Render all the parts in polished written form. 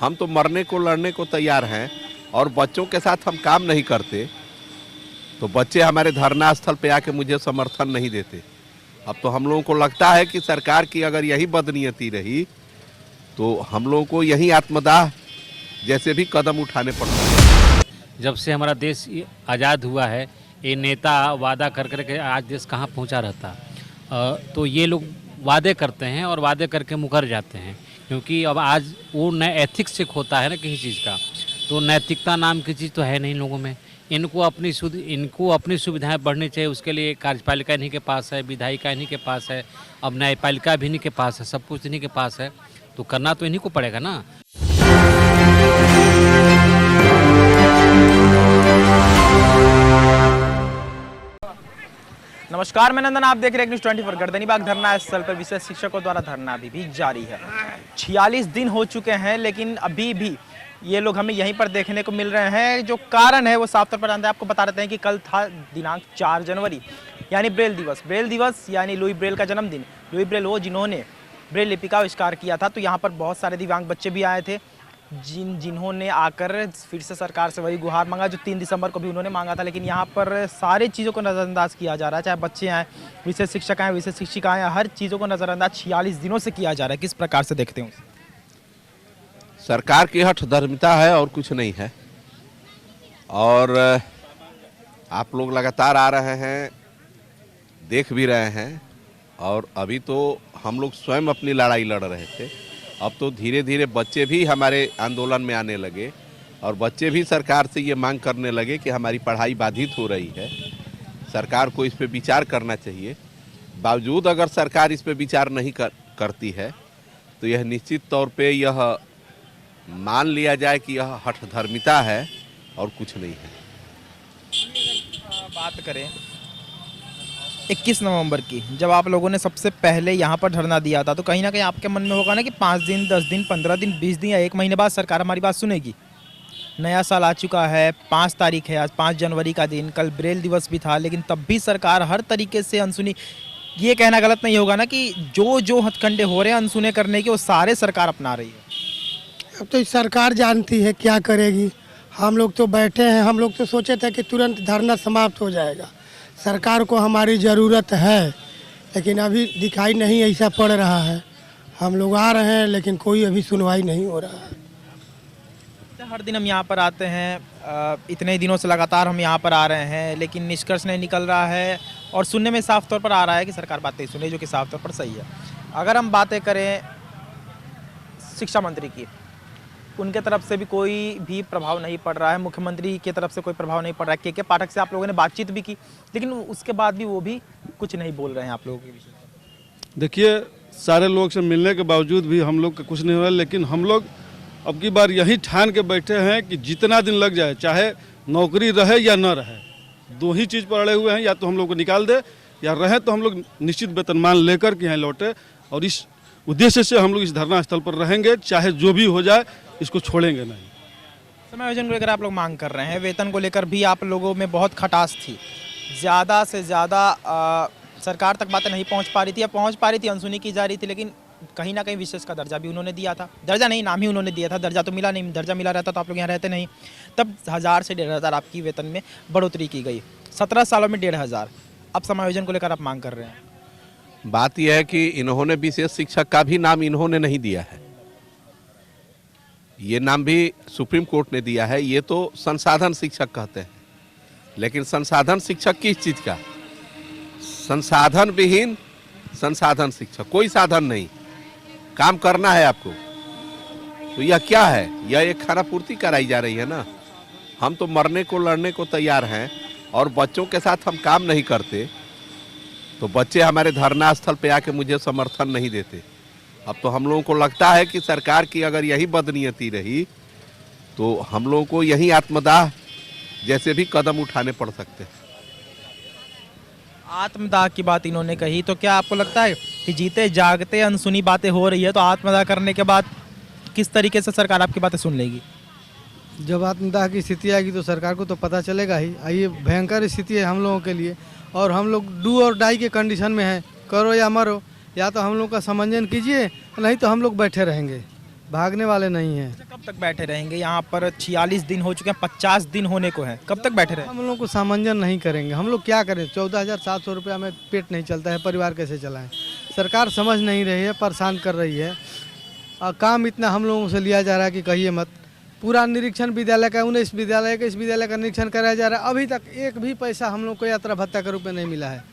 हम तो मरने को लड़ने को तैयार हैं और बच्चों के साथ हम काम नहीं करते तो बच्चे हमारे धरना स्थल पे आके मुझे समर्थन नहीं देते। अब तो हम लोगों को लगता है कि सरकार की अगर यही बदनीयती रही तो हम लोगों को यही आत्मदाह जैसे भी कदम उठाने पड़ते। जब से हमारा देश आज़ाद हुआ है, ये नेता वादा कर कर के आज देश कहाँ पहुँचा रहता। तो ये लोग वादे करते हैं और वादे करके मुकर जाते हैं, क्योंकि अब आज वो न एथिक्स चेक होता है ना किसी चीज़ का, तो नैतिकता नाम की चीज़ तो है नहीं लोगों में। इनको अपनी सुविधाएं बढ़नी चाहिए, उसके लिए कार्यपालिका इन्हीं के पास है, विधायिका इन्हीं के पास है, अब न्यायपालिका भी इन्हीं के पास है, सब कुछ इन्हीं के पास है, तो करना तो इन्हीं को पड़ेगा ना। नमस्कार, मैं नंदन, आप देख रहे हैं न्यूज़ 24। गर्दनीबाग धरना स्थल पर विशेष शिक्षकों द्वारा धरना अभी भी जारी है। 46 दिन हो चुके हैं, लेकिन अभी भी ये लोग हमें यहीं पर देखने को मिल रहे हैं। जो कारण है वो साफ तौर पर जानते हैं। आपको बता देते हैं कि कल था दिनांक 4 जनवरी यानी ब्रेल दिवस। ब्रेल दिवस यानी लुई ब्रेल का जन्मदिन। लुई ब्रेल वो जिन्होंने ब्रेल लिपि का आविष्कार किया था। तो यहाँ पर बहुत सारे दिव्यांग बच्चे भी आए थे जिन्होंने आकर फिर से सरकार से वही गुहार मांगा जो 3 दिसंबर को भी उन्होंने मांगा था। लेकिन यहाँ पर सारी चीज़ों को नज़रअंदाज किया जा रहा है, चाहे बच्चे आएँ, विशेष शिक्षक आएँ, विशेष शिक्षिकाएँ, हर चीज़ों को नज़रअंदाज 46 दिनों से किया जा रहा है। किस प्रकार से देखते हैं? सरकार की हठधर्मिता है और कुछ नहीं है। और आप लोग लगातार आ रहे हैं, देख भी रहे हैं, और अभी तो हम लोग स्वयं अपनी लड़ाई लड़ रहे थे। अब तो धीरे धीरे बच्चे भी हमारे आंदोलन में आने लगे और बच्चे भी सरकार से ये मांग करने लगे कि हमारी पढ़ाई बाधित हो रही है, सरकार को इस पे विचार करना चाहिए। बावजूद अगर सरकार इस पे विचार नहीं करती है तो यह निश्चित तौर पे यह मान लिया जाए कि यह हठधर्मिता है और कुछ नहीं है। बात करें 21 नवंबर की, जब आप लोगों ने सबसे पहले यहाँ पर धरना दिया था, तो कहीं ना कहीं आपके मन में होगा ना कि 5 दिन, 10 दिन, 15 दिन, 20 दिन या 1 महीने बाद सरकार हमारी बात सुनेगी। नया साल आ चुका है, 5 तारीख है, आज 5 जनवरी का दिन, कल ब्रेल दिवस भी था, लेकिन तब भी सरकार हर तरीके से अनसुनी। ये कहना गलत नहीं होगा ना कि जो हथकंडे हो रहे हैं अनसुने करने के, वो सारे सरकार अपना रही है। अब तो सरकार जानती है क्या करेगी। हम लोग तो बैठे हैं, हम लोग तो सोचे थे कि तुरंत धरना समाप्त हो जाएगा। सरकार को हमारी ज़रूरत है, लेकिन अभी दिखाई नहीं ऐसा पड़ रहा है। हम लोग आ रहे हैं लेकिन कोई अभी सुनवाई नहीं हो रहा है। हर दिन हम यहाँ पर आते हैं, इतने दिनों से लगातार हम यहाँ पर आ रहे हैं, लेकिन निष्कर्ष नहीं निकल रहा है और सुनने में साफ तौर पर आ रहा है कि सरकार बातें सुने, जो कि साफ तौर पर सही है। अगर हम बातें करें शिक्षा मंत्री की, उनके तरफ से भी कोई भी प्रभाव नहीं पड़ रहा है। मुख्यमंत्री की तरफ से कोई प्रभाव नहीं पड़ रहा है। के पाठक से आप लोगों ने बातचीत भी की, लेकिन उसके बाद भी वो भी कुछ नहीं बोल रहे हैं आप लोगों के विषय। देखिए, सारे लोग से मिलने के बावजूद भी हम लोग का कुछ नहीं हो रहा है। लेकिन हम लोग अब की बार यही ठान के बैठे हैं कि जितना दिन लग जाए, चाहे नौकरी रहे या न रहे, 2 ही चीज़ पर अड़े हुए हैं। या तो हम लोग को निकाल दे या रहे तो हम लोग निश्चित वेतनमान लेकर के यहाँ लौटे। और इस उद्देश्य से हम लोग इस धरना स्थल पर रहेंगे, चाहे जो भी हो जाए, इसको छोड़ेंगे नहीं। समायोजन को लेकर आप लोग मांग कर रहे हैं, वेतन को लेकर भी आप लोगों में बहुत खटास थी। ज़्यादा से ज़्यादा सरकार तक बातें नहीं पहुंच पा रही थी, या पहुंच पा रही थी, अनसुनी की जा रही थी। लेकिन कहीं ना कहीं विशेष का दर्जा भी उन्होंने दिया था। दर्जा नहीं, नाम ही उन्होंने दिया था, दर्जा तो मिला नहीं। दर्जा मिला रहता तो आप लोग यहाँ रहते नहीं। तब 1000 से 1500 आपकी वेतन में बढ़ोतरी की गई। 17 सालों में 1500। अब समायोजन को लेकर आप मांग कर रहे हैं। बात यह है कि इन्होंने विशेष शिक्षक का भी नाम इन्होंने नहीं दिया है, ये नाम भी सुप्रीम कोर्ट ने दिया है। ये तो संसाधन शिक्षक कहते हैं, लेकिन संसाधन शिक्षक किस चीज़ का? संसाधन विहीन संसाधन शिक्षक, कोई साधन नहीं, काम करना है आपको। तो यह क्या है? यह एक खाना पूर्ति कराई जा रही है ना। हम तो मरने को लड़ने को तैयार हैं और बच्चों के साथ हम काम नहीं करते तो बच्चे हमारे धरना स्थल पे आके मुझे समर्थन नहीं देते। अब तो हम लोगों को लगता है कि सरकार की अगर यही बदनीयती रही तो हम लोगों को यही आत्मदाह जैसे भी कदम उठाने पड़ सकते हैं। आत्मदाह की बात इन्होंने कही, तो क्या आपको लगता है कि जीते जागते अनसुनी बातें हो रही है, तो आत्मदाह करने के बाद किस तरीके से सरकार आपकी बातें सुन लेगी? जब आत्मदाह की स्थिति आएगी तो सरकार को तो पता चलेगा ही। ये भयंकर स्थिति है हम लोगों के लिए, और हम लोग डू और डाई के कंडीशन में हैं, करो या मरो। या तो हम लोग का समंजन कीजिए, नहीं तो हम लोग बैठे रहेंगे। भागने वाले नहीं हैं। कब तक बैठे रहेंगे यहाँ पर? 46 दिन हो चुके हैं, 50 दिन होने को है, कब तक बैठे रहेंगे? हम लोग को सामंजन नहीं करेंगे। हम लोग क्या करें? 14,700 रुपया में पेट नहीं चलता है, परिवार कैसे चलाएं? सरकार समझ नहीं रही है, परेशान कर रही है। और काम इतना हम लोगों से लिया जा रहा है कि कहिए मत। पूरा निरीक्षण विद्यालय का, 19 विद्यालय का, इस विद्यालय का निरीक्षण कराया जा रहा है। अभी तक एक भी पैसा हम लोग को यात्रा भत्ता के रूप में नहीं मिला है।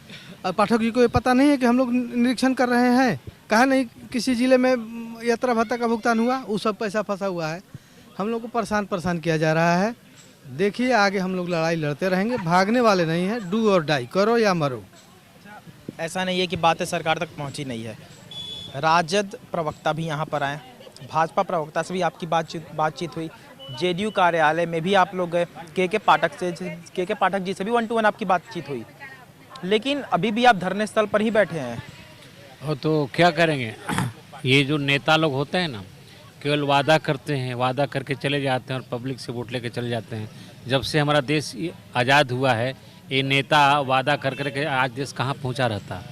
और पाठक जी को ये पता नहीं है कि हम लोग निरीक्षण कर रहे हैं। कहा नहीं किसी जिले में यात्रा भत्ता का भुगतान हुआ, वो सब पैसा फंसा हुआ है। हम लोग को परेशान किया जा रहा है। देखिए आगे हम लोग लड़ाई लड़ते रहेंगे, भागने वाले नहीं हैं। डू और डाई, करो या मरो। ऐसा नहीं है कि बातें सरकार तक पहुंची नहीं है। राजद प्रवक्ता भी यहाँ पर आए, भाजपा प्रवक्ता से भी आपकी बातचीत हुई, जेडीयू कार्यालय में भी आप लोग गए, के पाठक जी से भी 1-to-1 आपकी बातचीत हुई, लेकिन अभी भी आप धरने स्थल पर ही बैठे हैं। और तो क्या करेंगे? ये जो नेता लोग होते हैं ना, केवल वादा करते हैं, वादा करके चले जाते हैं और पब्लिक से वोट लेके चले जाते हैं। जब से हमारा देश आज़ाद हुआ है, ये नेता वादा कर करके आज देश कहाँ पहुँचा रहता।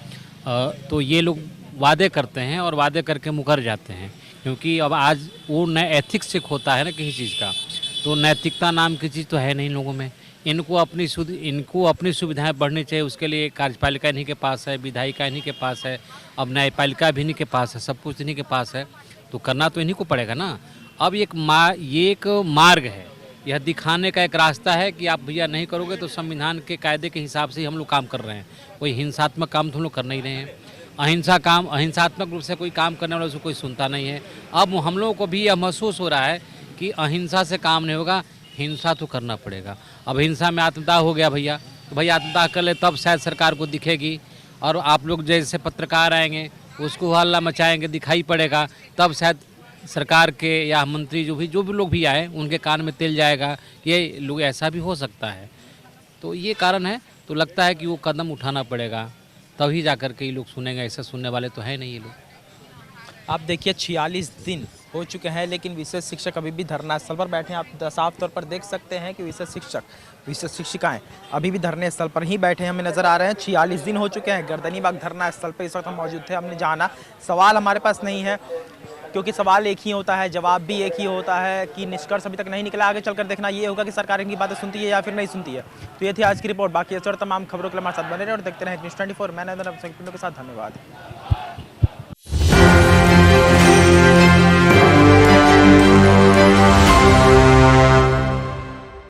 तो ये लोग वादे करते हैं और वादे करके मुकर जाते हैं, क्योंकि अब आज वो न एथिक्स चेक होता है ना किसी चीज़ का, तो नैतिकता नाम की चीज़ तो है नहीं लोगों में। इनको अपनी सुविधाएं बढ़नी चाहिए, उसके लिए कार्यपालिका इन्हीं के पास है, विधायिका इन्हीं के पास है, अब न्यायपालिका भी इन्हीं के पास है, सब कुछ इन्हीं के पास है, तो करना तो इन्हीं को पड़ेगा ना। अब ये एक मार्ग है, यह दिखाने का एक रास्ता है कि आप भैया नहीं करोगे तो संविधान के कायदे के हिसाब से ही हम लोग काम कर रहे हैं। कोई हिंसात्मक काम तो हम लोग कर नहीं रहे हैं। अहिंसात्मक रूप से कोई काम करने वाले उसको कोई सुनता नहीं है। अब हम लोगों को भी यह महसूस हो रहा है कि अहिंसा से काम नहीं होगा, हिंसा तो करना पड़ेगा। अब हिंसा में आत्मदाह हो गया भैया, तो भैया आत्मदाह कर ले तब शायद सरकार को दिखेगी, और आप लोग जैसे पत्रकार आएंगे उसको हल्ला मचाएंगे, दिखाई पड़ेगा, तब शायद सरकार के या मंत्री जो भी लोग भी आए उनके कान में तेल जाएगा, ये लोग ऐसा भी हो सकता है। तो ये कारण है, तो लगता है कि वो कदम उठाना पड़ेगा, तभी जाकर के ये लोग सुनेंगे। ऐसा सुनने वाले तो है नहीं ये लोग। आप देखिए 46 दिन हो चुके हैं, लेकिन विशेष शिक्षक अभी भी धरना स्थल पर बैठे हैं। आप साफ तौर पर देख सकते हैं कि विशेष शिक्षिकाएं अभी भी धरने स्थल पर ही बैठे हमें नजर आ रहे हैं। 46 दिन हो चुके हैं, गर्दनीबाग धरना स्थल पर इस वक्त हम मौजूद थे। हमने जाना, सवाल हमारे पास नहीं है क्योंकि सवाल एक ही होता है, जवाब भी एक ही होता है कि निष्कर्ष अभी तक नहीं निकला। आगे चलकर देखना ये होगा कि सरकार इनकी बातें सुनती है या फिर नहीं सुनती है। तो ये थी आज की रिपोर्ट। बाकी ऐसे और तमाम खबरों के लिए हमारे साथ बने रहे और देखते रहे न्यूज़ 24। मैं नरेंद्र के साथ, धन्यवाद।